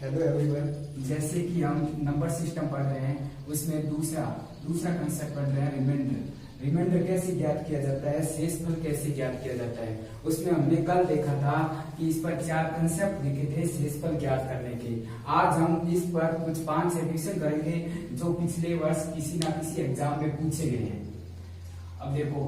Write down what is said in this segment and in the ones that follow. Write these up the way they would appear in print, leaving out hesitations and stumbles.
Hello everyone, जैसे कि हम नंबर सिस्टम पढ़ रहे हैं उसमें दूसरा कंसेप्ट पढ़ रहे हैं रिमाइंडर कैसे ज्ञात किया जाता है, शेषफल कैसे ज्ञात किया जाता है। उसमें हमने कल देखा था कि इस पर 4 कंसेप्ट देखे थे शेषफल ज्ञात करने के। आज हम इस पर कुछ 5 एडिशन करेंगे जो पिछले वर्ष किसी ना किसी एग्जाम में पूछे गए हैं। अब देखो,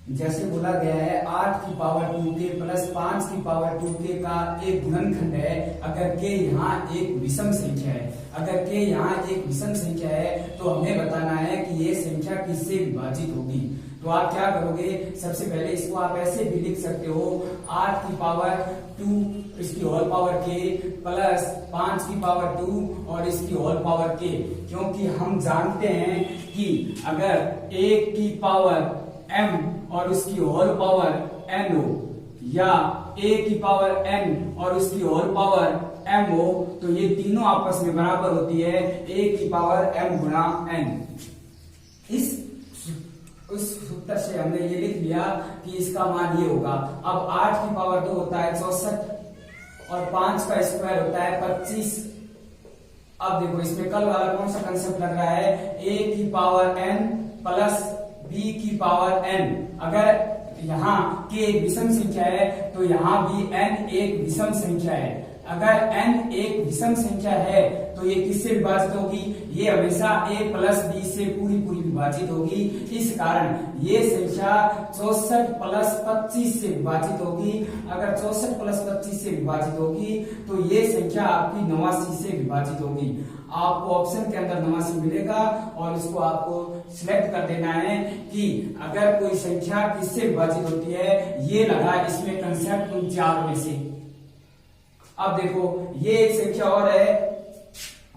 जैसे बोला गया है 8 की पावर 2k प्लस 5 की पावर 2k का एक गुणनखंड है अगर k यहाँ एक विषम संख्या है। अगर k यहाँ एक विषम संख्या है तो हमें बताना है कि ये संख्या किससे विभाजित होगी। तो आप क्या करोगे, सबसे पहले इसको आप ऐसे भी लिख सकते हो 8 की पावर 2 इसकी होल पावर k प्लस 5 की पावर 2 और इसकी होल पावर k, क्योंकि हम जानते हैं कि अगर 1 की पावर m और उसकी होल पावर n हो या a की पावर n और उसकी होल पावर m हो तो ये तीनों आपस में बराबर होती है a की पावर m गुणा n। उस सूत्र से हमने ये लिख लिया कि इसका मान ये होगा। अब 8 की पावर 2 होता है 64 और 5 का स्क्वायर होता है 25। अब देखो, इसमें कल वाला कौन सा कंसेप्ट लग रहा है, a की पावर n प्लस b की पावर n। अगर यहाँ k एक विषम संख्या है तो यहाँ भी n एक विषम संख्या है। अगर n एक विषम संख्या है तो ये किससे विभाजित होगी, ये हमेशा a प्लस b से पूरी विभाजित होगी। इस कारण ये संख्या 64 प्लस 25 से विभाजित होगी। अगर 64 प्लस 25 से विभाजित होगी तो ये संख्या आपकी 89 से विभाजित होगी। आपको ऑप्शन के अंदर 89 मिलेगा और इसको आपको सिलेक्ट कर देना है कि अगर कोई संख्या किससे विभाजित होती है, ये लगा इसमें कंसेप्ट उन 4 में से। अब देखो, ये एक संख्या और है,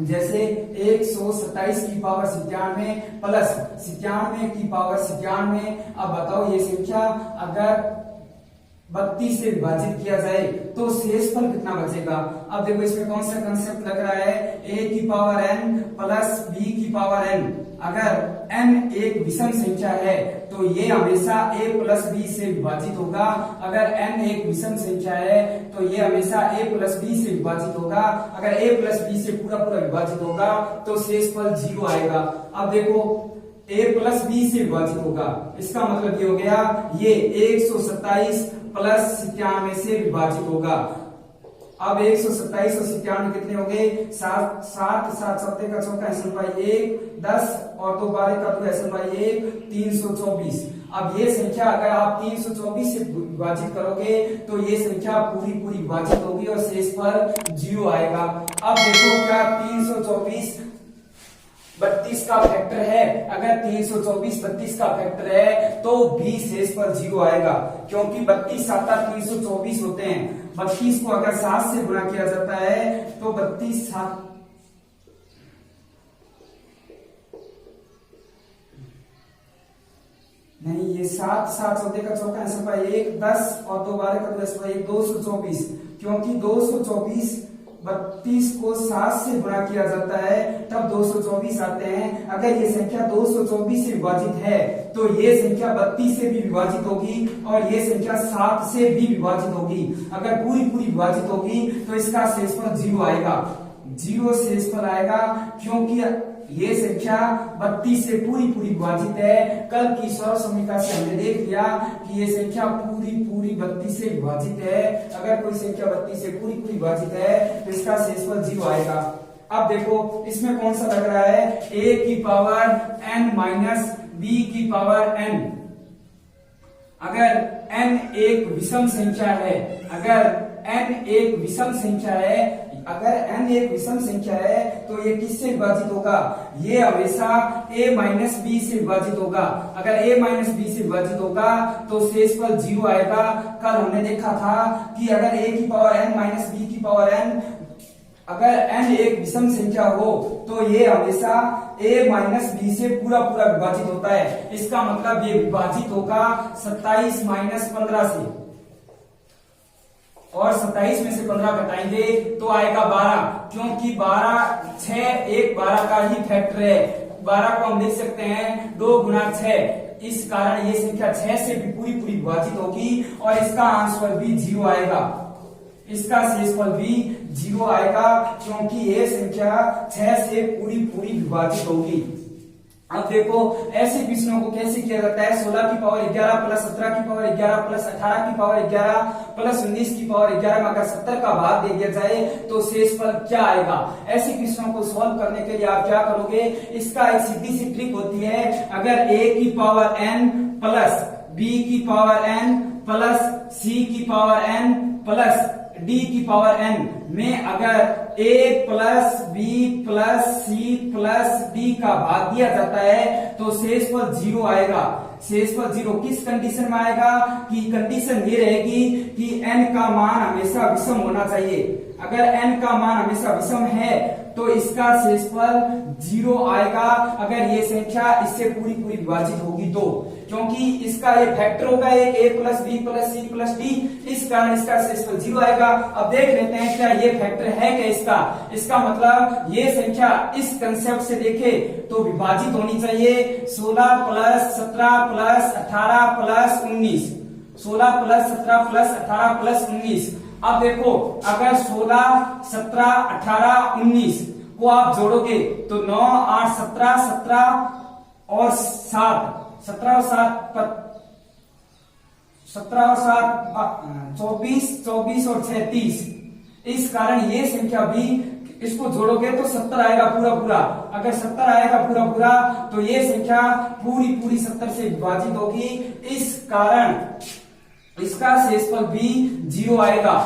जैसे 127 की पावर 97 प्लस 97 की पावर 97। अब बताओ, ये संख्या अगर 32 से विभाजित किया जाए तो शेषफल कितना बचेगा। अब देखो, इसमें कौन सा कंसेप्ट लग रहा है, a की पावर n प्लस b की पावर n। अगर n एक विषम संख्या है तो ये हमेशा a प्लस b से विभाजित होगा। अगर n एक विषम संख्या है तो ये हमेशा a प्लस b से विभाजित होगा। अगर a प्लस b से पूरा विभाजित होगा तो शेषफल 0 आएगा। अब देखो, a प्लस b से विभाजित होगा, इसका मतलब ये हो गया ये 127 प्लस 97 से विभाजित होगा। अब 127 और 97 कितने हो गए, 7 7 7 का चौका ऐसा बाई 1 10 और 2 12 का 2 ऐसा बाई 1 324। अब ये संख्या अगर आप 324 से विभाजित करोगे तो ये संख्या पूरी विभाजित होगी और शेषफल 0 आएगा। अब देखो, क्या 324 32 का फैक्टर है, अगर 324 32 का फैक्टर है तो भी शेषफल 0 आएगा, क्योंकि 32 7 324 होते हैं। 32 को अगर 7 से गुणा किया जाता है तो 32 7 नहीं, ये 7 7 14 का चौका ऐसा पाई 1 10 और 2 12 का 2 ऐसा पाई 224, क्योंकि 224 32 को 7 से गुणा किया जाता है तब 224 आते हैं। अगर ये संख्या 224 से विभाजित है तो ये संख्या 32 से भी विभाजित होगी और ये संख्या 7 से भी विभाजित होगी। अगर पूरी विभाजित होगी तो इसका शेषफल 0 आएगा, 0 शेषफल आएगा, क्योंकि ये संख्या 32 से पूरी विभाजित है। कल की सौर समीकरण से हमने देख लिया कि ये संख्या पूरी 32 से विभाजित है। अगर कोई संख्या 32 से पूरी विभाजित है तो इसका शेषफल 0 आएगा। अब देखो, इसमें कौन सा लग रहा है, a की पावर n माइनस b की पावर n। अगर n एक विषम संख्या है, अगर n एक विषम संख्या है तो ये किससे विभाजित होगा, ये हमेशा a माइनस b से विभाजित होगा। अगर a माइनस b से विभाजित होगा तो शेषफल 0 आएगा। कल हमने देखा था कि अगर a की पावर n माइनस b की पावर n अगर n एक विषम संख्या हो तो ये हमेशा a माइनस b से पूरा पूरा विभाजित होता है। इसका मतलब ये विभाजित होगा 27 माइनस 15 से, और 27 में से 15 घटाएंगे तो आएगा 12, क्योंकि 12 6 एक 12 का ही फैक्टर है। 12 को हम देख सकते हैं 2 गुना 6, इस कारण ये संख्या 6 से भी पूरी पूरी विभाजित होगी और इसका आंसर भी 0 आएगा। इसका शेषफल भी 0 आएगा, क्योंकि ये संख्या 6 से पूरी पूरी विभाजित होगी। अब देखो ऐसे प्रश्नों को कैसे किया जाता है। 16 की पावर 11 प्लस 17 की पावर 11 प्लस 18 की पावर 11 प्लस 19 की पावर 11 में अगर 70 का भाग दे दिया जाए तो शेषफल क्या आएगा। ऐसे प्रश्नों को सॉल्व करने के लिए आप क्या करोगे, इसका एक सीधी सी ट्रिक होती है। अगर a की पावर n प्लस b की पावर n प्लस c की पावर n प्लस d की पावर n में अगर a plus b plus c plus d का भाग दिया जाता है तो शेषफल 0 आएगा। शेषफल 0 किस कंडीशन में आएगा, कि कंडीशन ये रहेगी कि n का मान हमेशा विषम होना चाहिए। अगर n का मान हमेशा विषम है तो इसका शेषफल 0 आएगा, अगर ये संख्या इससे पूरी पूरी विभाजित होगी तो, क्योंकि इसका ये फैक्टर होगा एक a plus b plus c plus d, इस कारण इसका शेषफल 0 आएगा। अब देख लेते हैं क्या ये फैक्टर है क्या इसका मतलब ये संख्या इस कंसेप्ट से देखे तो विभाजित होनी चाहिए। 16 plus 17 plus 18 plus 19, 16 plus 17 plus 18 plus 19। अब देखो अगर 16 17 18 19 को आप जोड़ोगे तो 9 8 17 17 और 7 17 और 7 17 और 7 24 24 और 6 30। इस कारण ये संख्या भी इसको जोड़ोगे तो 70 आएगा पूरा पूरा। अगर 70 आएगा पूरा पूरा तो ये संख्या पूरी पूरी 70 से विभाजित होगी, इस कारण इसका शेषफल भी 0 आएगा।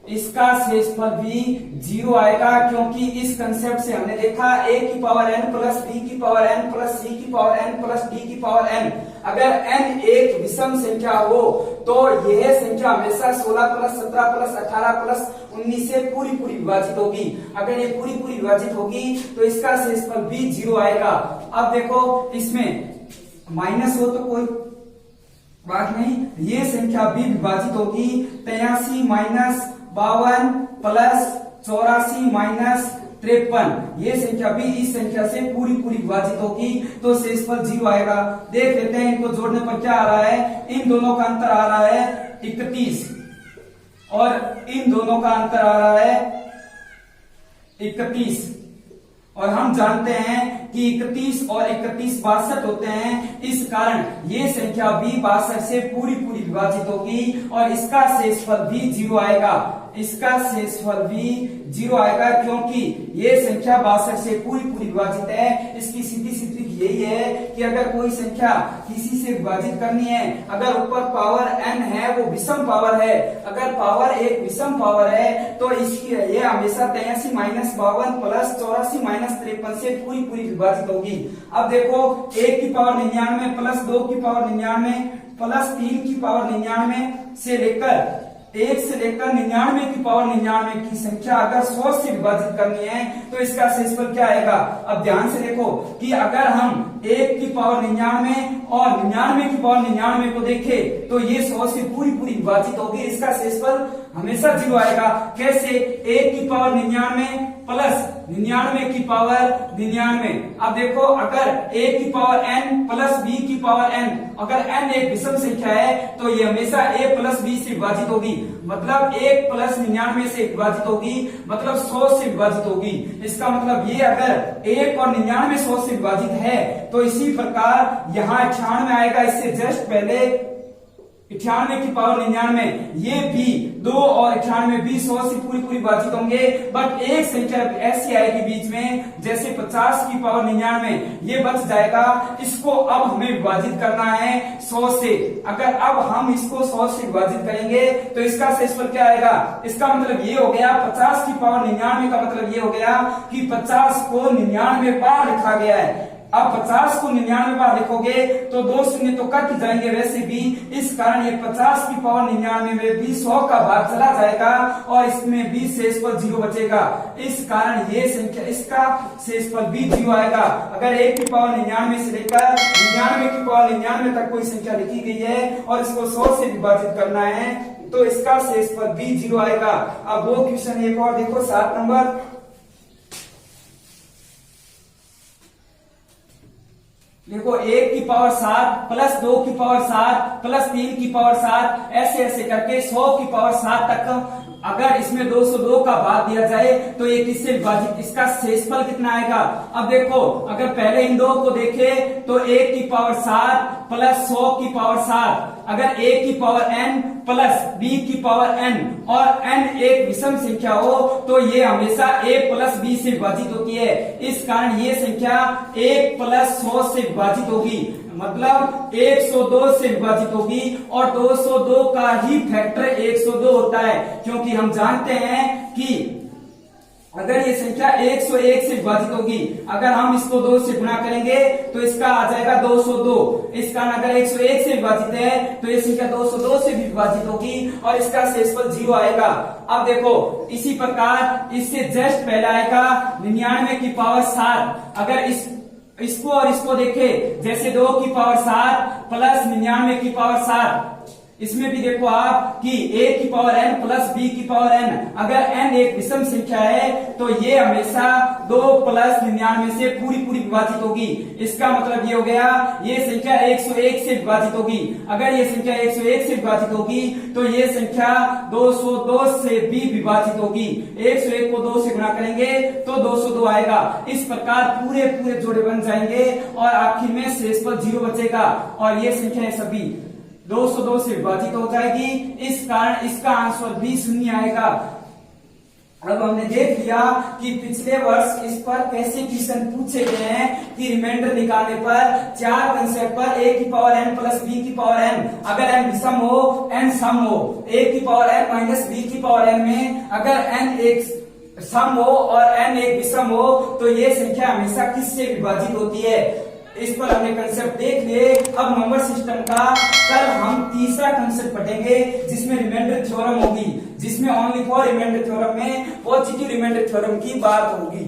इसका शेषफल भी 0 आएगा, क्योंकि इस कंसेप्ट से हमने देखा a की पावर n प्लस b की पावर n प्लस c की पावर n प्लस d की पावर n। अगर n एक विषम संख्या हो तो यह संख्या हमेशा 16 प्लस 17 प्लस 18 प्लस 19 से पूरी पूरी विभाजित होगी। अगर ये पूरी पूरी विभाजित होगी तो इसका शेषफल भी 0 आएगा। अब देखो इसमें माइनस हो तो कोई बात नहीं, ये संख्या भी विभाजित होगी। 83 माइनस 52 प्लस 84 माइनस 53, ये संख्या भी इस संख्या से पूरी पूरी विभाजित होगी तो शेषफल 0 आएगा। देख लेते हैं इनको जोड़ने पर क्या आ रहा है। इन दोनों का अंतर आ रहा है 31 और इन दोनों का अंतर आ रहा है 31, और हम जानते हैं कि 31 और 31 62 होते हैं। इस कारण ये संख्या भी 62 से पूरी पूरी विभाजित होगी और इसका शेषफल भी 0 आएगा। इसका शेषफल भी 0 आएगा, क्योंकि ये संख्या 62 से पूरी पूरी विभाजित है। इसकी सीधी सी ट्रिक यही है कि अगर कोई संख्या किसी से विभाजित करनी है, अगर ऊपर पावर n है वो विषम पावर है, अगर पावर एक विषम पावर है तो इसकी ये हमेशा 83 माइनस 52 प्लस 84 माइनस 53 से पूरी पूरी विभाजित होगी। अब देखो 1 की पावर 99 प्लस 2 की पावर 99 प्लस 3 की पावर 99 से लेकर 1 से लेकर 99 की पावर 99 की संख्या अगर 100 से विभाजित करनी है तो इसका शेषफल क्या आएगा। अब ध्यान से देखो कि अगर हम 1 की पावर 99 और 99 की पावर 99 को देखें तो ये 100 से पूरी पूरी विभाजित होगी, इसका शेषफल हमेशा 0 आएगा। कैसे, 1 की पावर 99 प्लस 99 की पावर 99। अब देखो अगर a की पावर n प्लस b की पावर n, अगर n एक विषम संख्या है तो ये हमेशा a प्लस b से विभाजित होगी, मतलब 1 प्लस 99 से विभाजित होगी, मतलब 100 से विभाजित होगी। इसका मतलब ये अगर 1 और 99 100 से विभाजित है तो इसी प्रकार यहाँ 98 आएगा, इससे जस्ट पहले 98 की पावर 99, ये भी 2 और 98 भी 100 से पूरी पूरी विभाजित होंगे। बट एक संख्या ऐसी आएगी बीच में जैसे 50 की पावर 99, ये बच जाएगा। इसको अब हमें विभाजित करना है 100 से। अगर अब हम इसको 100 से विभाजित करेंगे तो इसका शेषफल क्या आएगा। इसका मतलब ये हो गया 50 की पावर 99 का मतलब ये हो गया कि 50 को 99 बार लिखा गया है। अब 50 को 99 बार लिखोगे तो 2 शून्य तो कट जाएंगे वैसे भी, इस कारण ये 50 की पावर 99 में भी 100 का भाग चला जाएगा और इसमें भी शेषफल 0 बचेगा। इस कारण ये संख्या, इसका शेषफल भी 0 आएगा। अगर 1 की पावर 99 से लेकर 99 की पावर 99 तक कोई संख्या लिखी गई है और इसको 100 से विभाजित करना है तो इसका शेषफल भी 0 आएगा। अब वो क्वेश्चन एक और देखो 7 नंबर। देखो 1 की पावर 7 प्लस 2 की पावर 7 प्लस 3 की पावर 7 ऐसे ऐसे करके 100 की पावर 7 तक अगर इसमें 202 का भाग दिया जाए तो ये किससे विभाजित, इसका शेषफल कितना आएगा। अब देखो अगर पहले इन दो को देखे तो 1 की पावर 7 प्लस 100 की पावर 7, अगर 1 की पावर n प्लस b की पावर n और n एक विषम संख्या हो तो ये हमेशा a प्लस b से विभाजित होती है। इस कारण ये संख्या 1 प्लस 100 से विभाजित होगी, मतलब 102 से विभाजित होगी और 202 का ही फैक्टर 102 होता है, क्योंकि हम जानते हैं कि अगर ये संख्या 101 से विभाजित होगी, अगर हम इसको 2 से गुणा करेंगे तो इसका आ जाएगा 202। इस कारण अगर 101 से विभाजित है तो ये संख्या 202 से भी विभाजित होगी और इसका शेषफल 0 आएगा। अब देखो इसी प्रकार इससे जस्ट पहले आएगा 99 की पावर 7, अगर इसको और इसको देखे जैसे 2 की पावर 7 प्लस 99 की पावर 7, इसमें भी देखो आप कि a की पावर n प्लस b की पावर n, अगर n एक विषम संख्या है तो ये हमेशा 2 प्लस 99 से पूरी विभाजित होगी। इसका मतलब ये हो गया ये संख्या 101 से विभाजित होगी। अगर ये संख्या 101 से विभाजित होगी तो ये संख्या 202 से भी विभाजित होगी। 101 को 2 से गुणा करेंगे तो 202 आएगा। इस प्रकार पूरे जोड़े बन जाएंगे और आखिर में शेषफल 0 बचेगा और ये संख्या सभी 202 से विभाजित हो जाएगी। इस कारण इसका आंसर भी 0 आएगा। अब हमने देख लिया कि पिछले वर्ष इस पर कैसे क्वेश्चन पूछे गए हैं कि रिमाइंडर निकालने पर 4 कंसेप्ट पर a की पावर n प्लस b की पावर n, अगर n विषम हो n सम हो, a की पावर n माइनस b की पावर n में अगर n एक सम हो और n एक विषम हो तो ये संख्या हमेशा किससे विभाजित होती है। इस पर हमने कंसेप्ट देख लिए। अब नंबर सिस्टम का कल हम तीसरा कंसेप्ट पढ़ेंगे जिसमें रिमाइंडर थ्योरम होगी, जिसमें ओनली फॉर रिमाइंडर थ्योरम में पॉजिटिव रिमाइंडर थ्योरम की बात होगी।